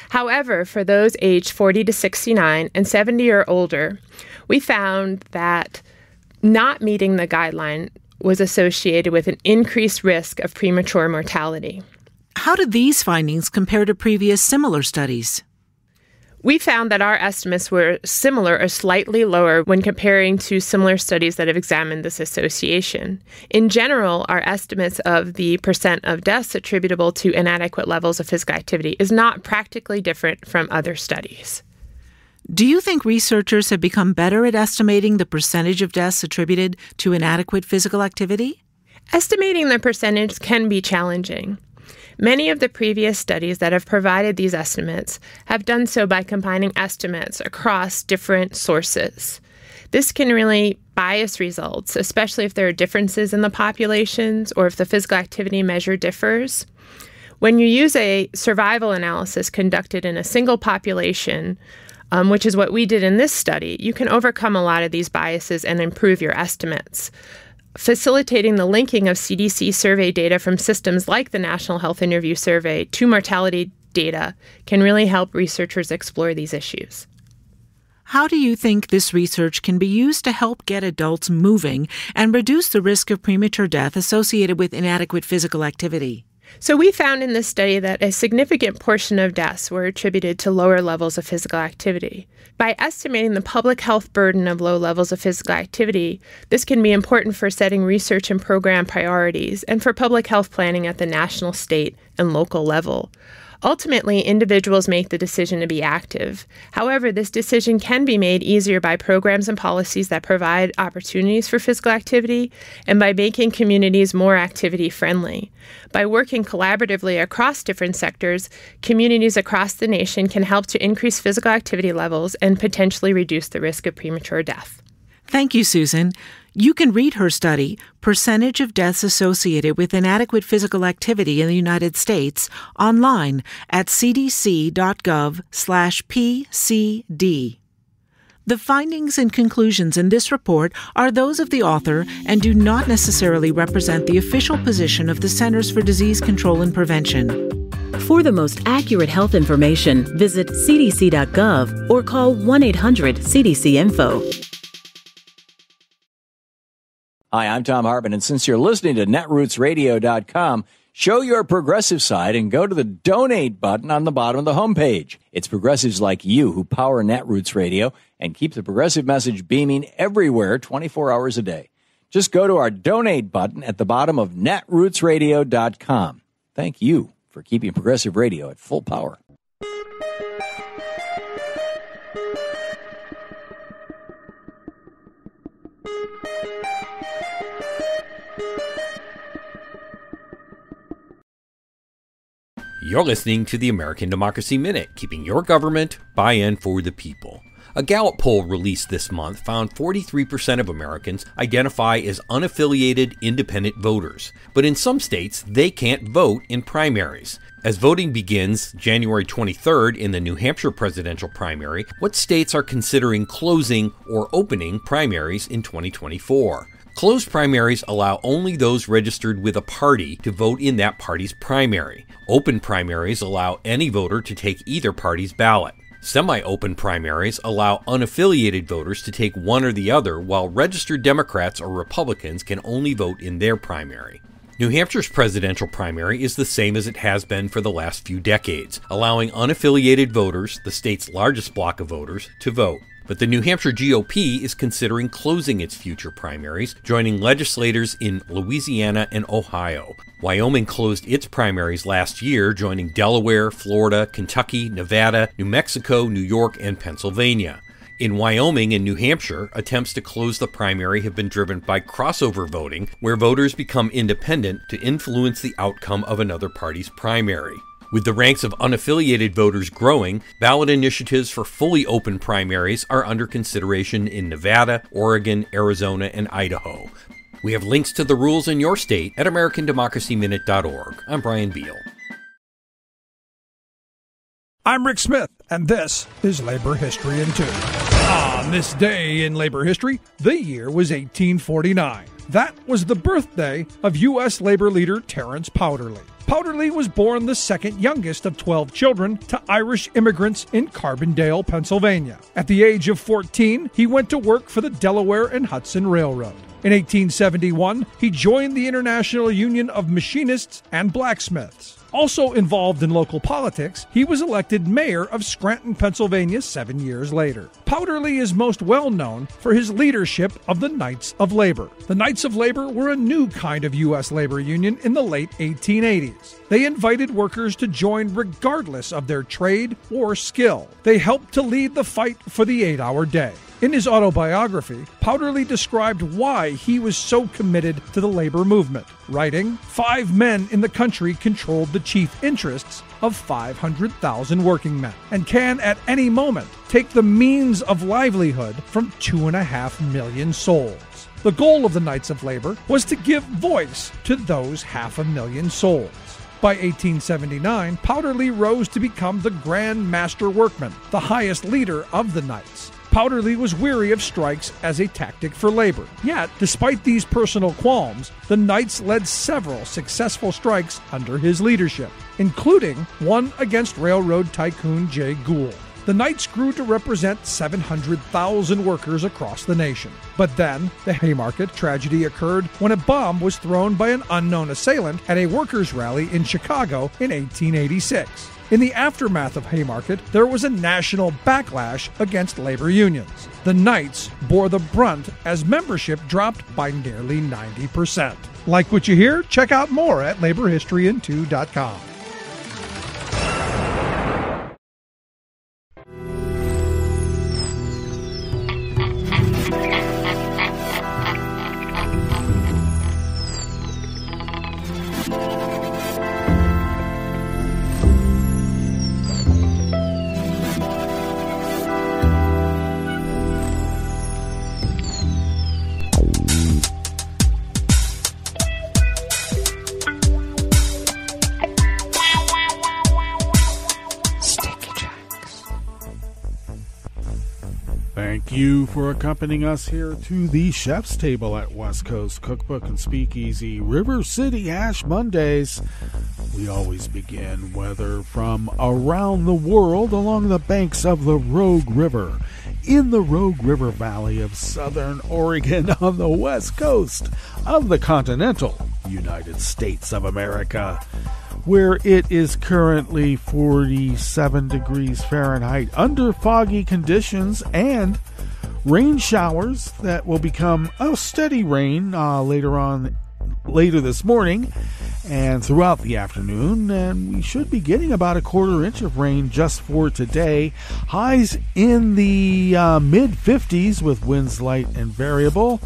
However, for those aged 40 to 69 and 70 or older, we found that not meeting the guideline was associated with an increased risk of premature mortality. How did these findings compare to previous similar studies? We found that our estimates were similar or slightly lower when comparing to similar studies that have examined this association. In general, our estimates of the percent of deaths attributable to inadequate levels of physical activity is not practically different from other studies. Do you think researchers have become better at estimating the percentage of deaths attributed to inadequate physical activity? Estimating the percentage can be challenging. Many of the previous studies that have provided these estimates have done so by combining estimates across different sources. This can really bias results, especially if there are differences in the populations or if the physical activity measure differs. When you use a survival analysis conducted in a single population, which is what we did in this study, you can overcome a lot of these biases and improve your estimates. Facilitating the linking of CDC survey data from systems like the National Health Interview Survey to mortality data can really help researchers explore these issues. How do you think this research can be used to help get adults moving and reduce the risk of premature death associated with inadequate physical activity? So we found in this study that a significant portion of deaths were attributed to lower levels of physical activity. By estimating the public health burden of low levels of physical activity, this can be important for setting research and program priorities and for public health planning at the national, state, and local level. Ultimately, individuals make the decision to be active. However, this decision can be made easier by programs and policies that provide opportunities for physical activity and by making communities more activity-friendly. By working collaboratively across different sectors, communities across the nation can help to increase physical activity levels and potentially reduce the risk of premature death. Thank you, Susan. You can read her study, Percentage of Deaths Associated with Inadequate Physical Activity in the United States, online at cdc.gov/PCD. The findings and conclusions in this report are those of the author and do not necessarily represent the official position of the Centers for Disease Control and Prevention. For the most accurate health information, visit cdc.gov or call 1-800-CDC-INFO. Hi, I'm Tom Hartman, and since you're listening to netrootsradio.com, show your progressive side and go to the donate button on the bottom of the homepage. It's progressives like you who power Netroots Radio and keep the progressive message beaming everywhere 24 hours a day. Just go to our donate button at the bottom of netrootsradio.com. Thank you for keeping progressive radio at full power. You're listening to the American Democracy Minute, keeping your government by and for the people. A Gallup poll released this month found 43% of Americans identify as unaffiliated independent voters. But in some states, they can't vote in primaries. As voting begins January 23rd in the New Hampshire presidential primary, what states are considering closing or opening primaries in 2024? Closed primaries allow only those registered with a party to vote in that party's primary. Open primaries allow any voter to take either party's ballot. Semi-open primaries allow unaffiliated voters to take one or the other, while registered Democrats or Republicans can only vote in their primary. New Hampshire's presidential primary is the same as it has been for the last few decades, allowing unaffiliated voters, the state's largest block of voters, to vote. But the New Hampshire GOP is considering closing its future primaries, joining legislators in Louisiana and Ohio. Wyoming closed its primaries last year, joining Delaware, Florida, Kentucky, Nevada, New Mexico, New York, and Pennsylvania. In Wyoming and New Hampshire, attempts to close the primary have been driven by crossover voting, where voters become independent to influence the outcome of another party's primary. With the ranks of unaffiliated voters growing, ballot initiatives for fully open primaries are under consideration in Nevada, Oregon, Arizona, and Idaho. We have links to the rules in your state at AmericanDemocracyMinute.org. I'm Brian Beal. I'm Rick Smith, and this is Labor History in 2. On this day in labor history, the year was 1849. That was the birthday of U.S. labor leader Terence Powderly. Powderly was born the second youngest of 12 children to Irish immigrants in Carbondale, Pennsylvania. At the age of 14, he went to work for the Delaware and Hudson Railroad. In 1871, he joined the International Union of Machinists and Blacksmiths. Also involved in local politics, he was elected mayor of Scranton, Pennsylvania 7 years later. Powderly is most well known for his leadership of the Knights of Labor. The Knights of Labor were a new kind of U.S. labor union in the late 1880s. They invited workers to join regardless of their trade or skill. They helped to lead the fight for the 8-hour day. In his autobiography, Powderly described why he was so committed to the labor movement, writing, 5 men in the country controlled the chief interests of 500,000 working men, and can at any moment take the means of livelihood from 2.5 million souls. The goal of the Knights of Labor was to give voice to those 500,000 souls. By 1879, Powderly rose to become the Grand Master Workman, the highest leader of the Knights. Powderly was weary of strikes as a tactic for labor. Yet, despite these personal qualms, the Knights led several successful strikes under his leadership, including one against railroad tycoon Jay Gould. The Knights grew to represent 700,000 workers across the nation. But then, the Haymarket tragedy occurred when a bomb was thrown by an unknown assailant at a workers' rally in Chicago in 1886. In the aftermath of Haymarket, there was a national backlash against labor unions. The Knights bore the brunt as membership dropped by nearly 90%. Like what you hear? Check out more at laborhistoryin2.com. Thank you for accompanying us here to the Chef's Table at West Coast Cookbook and Speakeasy River City Ash Mondays. We always begin weather from around the world along the banks of the Rogue River, in the Rogue River Valley of southern Oregon on the west coast of the continental United States of America, where it is currently 47 degrees Fahrenheit under foggy conditions and rain showers that will become steady rain later this morning and throughout the afternoon, and we should be getting about a quarter inch of rain just for today. Highs in the mid-50s with winds light and variable,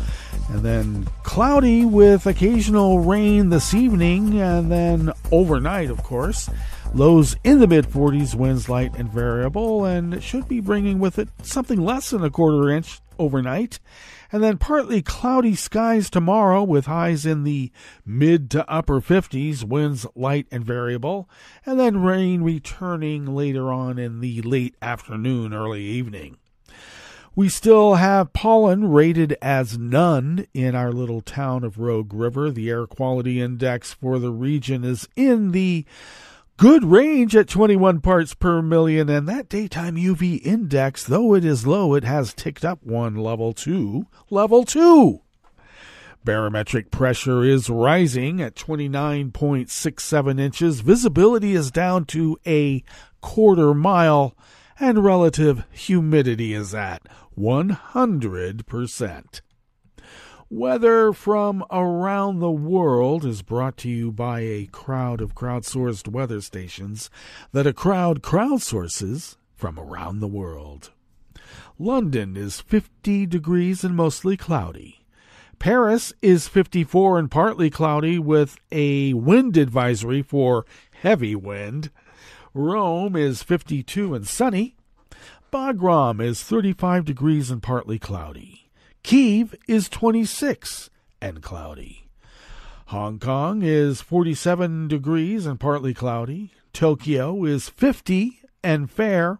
and then cloudy with occasional rain this evening, and then overnight, of course, lows in the mid-40s, winds light and variable, and it should be bringing with it something less than a quarter inch overnight. And then partly cloudy skies tomorrow with highs in the mid to upper 50s, winds light and variable, and then rain returning later on in the late afternoon, early evening. We still have pollen rated as none in our little town of Rogue River. The air quality index for the region is in the good range at 21 parts per million, and that daytime UV index, though it is low, it has ticked up one level to level 2. Barometric pressure is rising at 29.67 inches. Visibility is down to a quarter mile, and relative humidity is at 100%. Weather from around the world is brought to you by a crowd of crowdsourced weather stations that a crowd crowdsources from around the world. London is 50 degrees and mostly cloudy. Paris is 54 and partly cloudy with a wind advisory for heavy wind. Rome is 52 and sunny. Bagram is 35 degrees and partly cloudy. Kyiv is 26 and cloudy. Hong Kong is 47 degrees and partly cloudy. Tokyo is 50 and fair.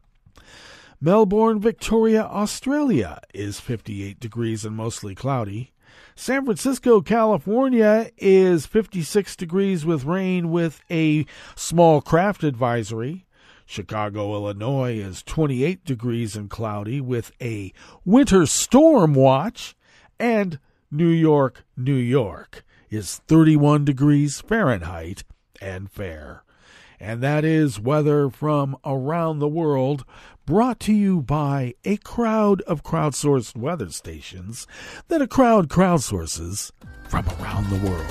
Melbourne, Victoria, Australia is 58 degrees and mostly cloudy. San Francisco, California is 56 degrees with rain with a small craft advisory. Chicago, Illinois is 28 degrees and cloudy with a winter storm watch. And New York, New York is 31 degrees Fahrenheit and fair. And that is weather from around the world, brought to you by a crowd of crowdsourced weather stations that a crowd crowdsources from around the world.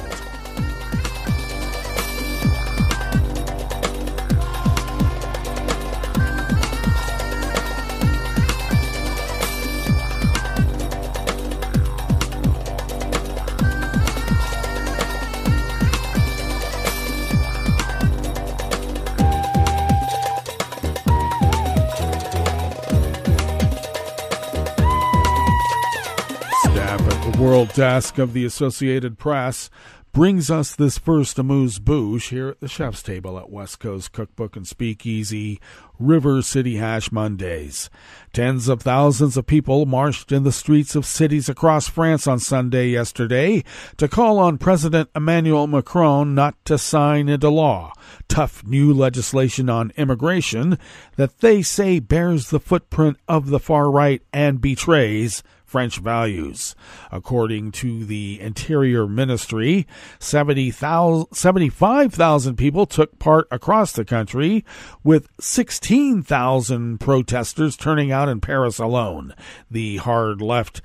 World Desk of the Associated Press brings us this first amuse-bouche here at the Chef's Table at West Coast Cookbook and Speakeasy River City Hash Mondays. Tens of thousands of people marched in the streets of cities across France on Sunday yesterday to call on President Emmanuel Macron not to sign into law tough new legislation on immigration that they say bears the footprint of the far right and betrays French values. According to the Interior Ministry, 75,000 people took part across the country, with 16,000 protesters turning out in Paris alone. The hard left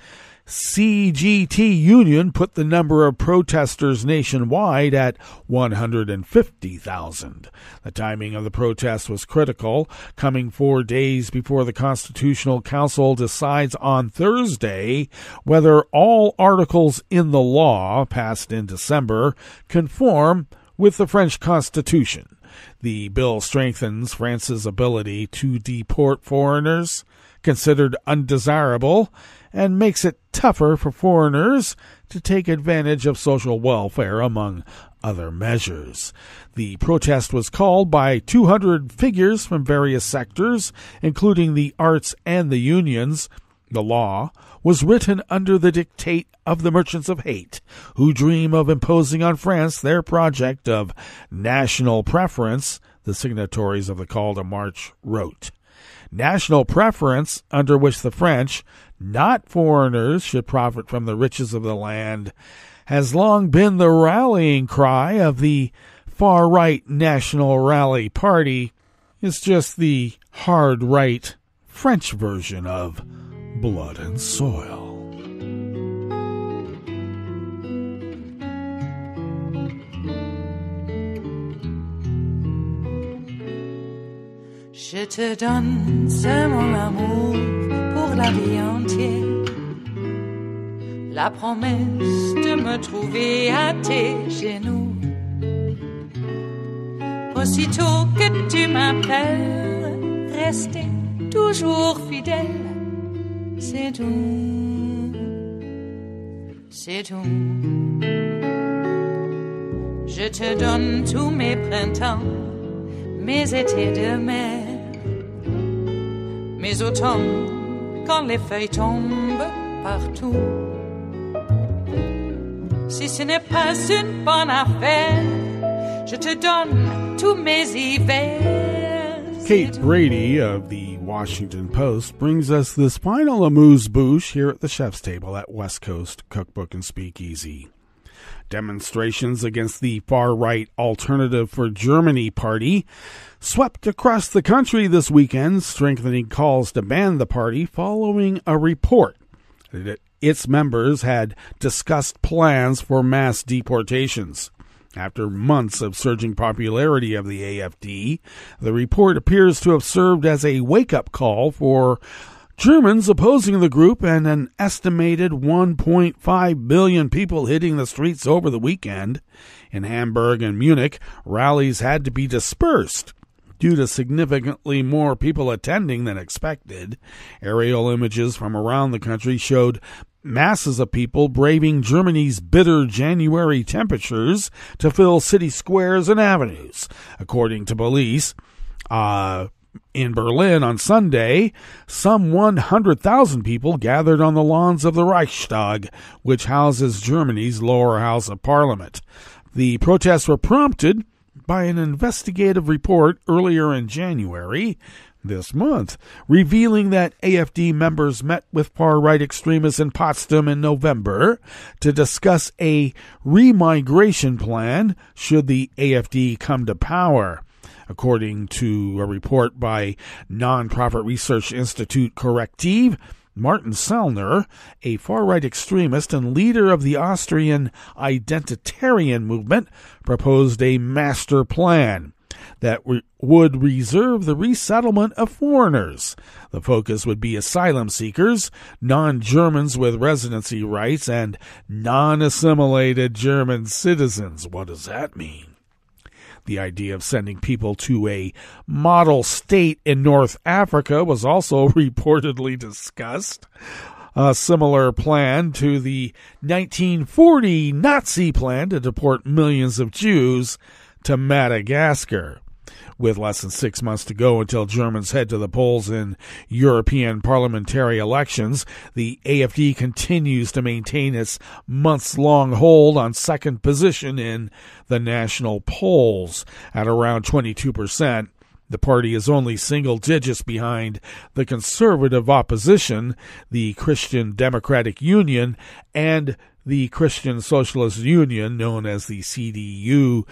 CGT union put the number of protesters nationwide at 150,000. The timing of the protest was critical, coming 4 days before the Constitutional Council decides on Thursday whether all articles in the law passed in December conform with the French Constitution. The bill strengthens France's ability to deport foreigners considered undesirable and makes it tougher for foreigners to take advantage of social welfare, among other measures. The protest was called by 200 figures from various sectors, including the arts and the unions. The law was written under the dictate of the merchants of hate, who dream of imposing on France their project of national preference, the signatories of the Call to March wrote. National preference, under which the French, not foreigners, should profit from the riches of the land, has long been the rallying cry of the far-right National Rally Party. It's just the hard-right French version of Blood and Soil. Je te donne ce mon amour pour la vie entière, la promesse de me trouver à tes genoux. Aussitôt que tu m'appelles, rester toujours fidèle, c'est tout, c'est tout. Je te donne tous mes printemps, mes étés de mer, mes automnes quand les feuilles tombent partout. Si ce n'est pas une bonne affaire, je te donne tous mes hivers. Kate Brady of the Washington Post brings us this final amuse-bouche here at the chef's table at West Coast Cookbook and Speakeasy. Demonstrations against the far-right Alternative for Germany party swept across the country this weekend, strengthening calls to ban the party following a report that its members had discussed plans for mass deportations. After months of surging popularity of the AfD, the report appears to have served as a wake-up call for Germans opposing the group and an estimated 1.5 billion people hitting the streets over the weekend. In Hamburg and Munich, rallies had to be dispersed due to significantly more people attending than expected. Aerial images from around the country showed masses of people braving Germany's bitter January temperatures to fill city squares and avenues. According to police, in Berlin on Sunday, some 100,000 people gathered on the lawns of the Reichstag, which houses Germany's lower house of parliament. The protests were prompted by an investigative report earlier in January this month, revealing that AfD members met with far-right extremists in Potsdam in November to discuss a remigration plan should the AfD come to power. According to a report by nonprofit research institute Correctiv, Martin Sellner, a far-right extremist and leader of the Austrian identitarian movement, proposed a master plan that would reserve the resettlement of foreigners. The focus would be asylum seekers, non-Germans with residency rights, and non-assimilated German citizens. What does that mean? The idea of sending people to a model state in North Africa was also reportedly discussed. A similar plan to the 1940 Nazi plan to deport millions of Jews to Madagascar. With less than 6 months to go until Germans head to the polls in European parliamentary elections, the AfD continues to maintain its months-long hold on second position in the national polls at around 22%. The party is only single digits behind the conservative opposition, the Christian Democratic Union, and the Christian Socialist Union, known as the CDU-CSU.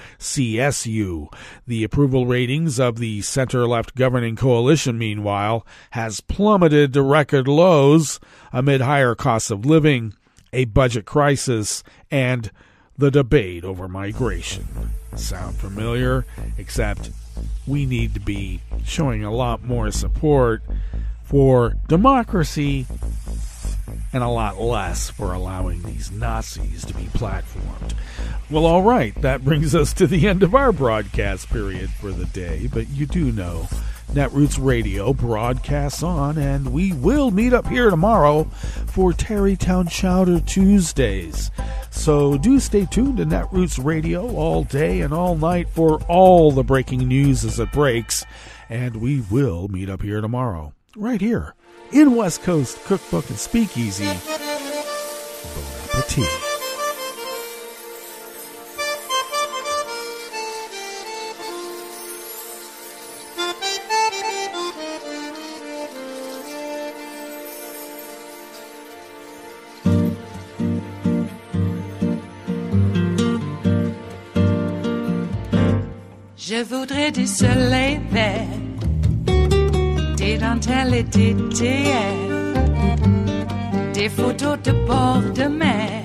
The approval ratings of the center-left governing coalition, meanwhile, has plummeted to record lows amid higher costs of living, a budget crisis, and the debate over migration. Sound familiar? Except we need to be showing a lot more support for democracy and a lot less for allowing these Nazis to be platformed. Well, all right, that brings us to the end of our broadcast period for the day, but you do know Netroots Radio broadcasts on, and we will meet up here tomorrow for Tarrytown Chowder Tuesdays. So do stay tuned to Netroots Radio all day and all night for all the breaking news as it breaks, and we will meet up here tomorrow. right here in West Coast Cookbook and Speakeasy. Bon appetit. Je voudrais du soleil vert, des dentelles et des théières, des photos de bord de mer,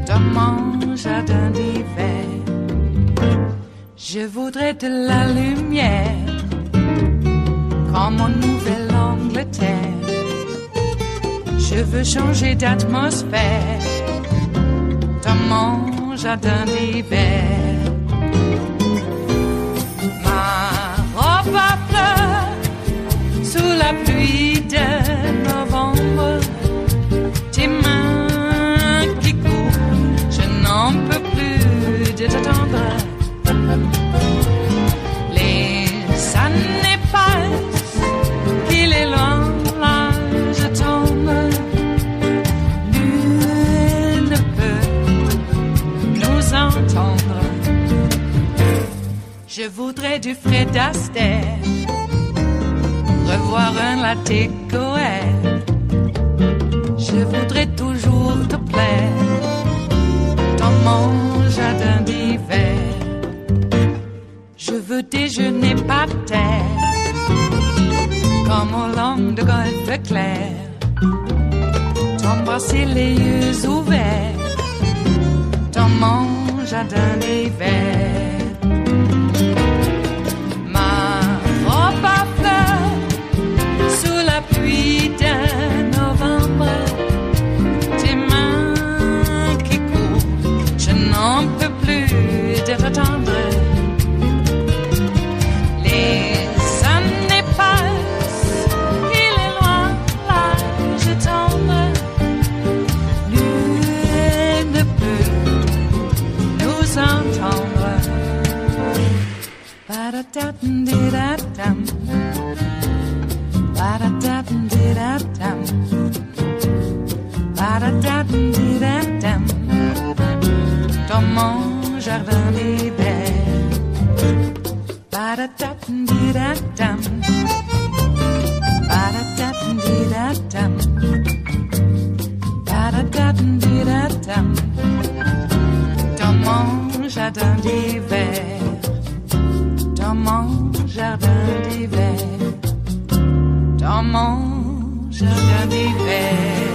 dans mon jardin d'hiver. Je voudrais de la lumière, comme en Nouvelle-Angleterre. Je veux changer d'atmosphère, dans mon jardin d'hiver. Robe à fleurs sous la pluie de novembre, tes mains qui courent, je n'en peux plus de t'attendre. Les années passent, qu'il est loin, là je tombe. Nul ne peut nous entendre. Je voudrais du Fred Astaire, revoir un latte Goël. Je voudrais toujours te plaire dans mon jardin d'hiver. Je veux déjeuner par terre, comme au long de golfe clair, t'embrasser les yeux ouverts dans mon jardin d'hiver. De novembre, tes mains qui courent, je n'en peux plus de t'attendre. Les années passent, il est loin, là je tombe. Nul ne peut nous entendre. Ba-da-da-dum-di-da-dum. Ba-da-da-dum-di-da-dum. Ba-da-da-dum-di-da-dum. Dans mon jardin d'hiver. Ba-da-da-dum-di-da-dum. Ba-da-da-dum-di-da-dum. Ba-da-da-dum-di-da-dum. Dans mon jardin d'hiver. Dans mon jardin d'hiver. Dans mon jardin d'hiver.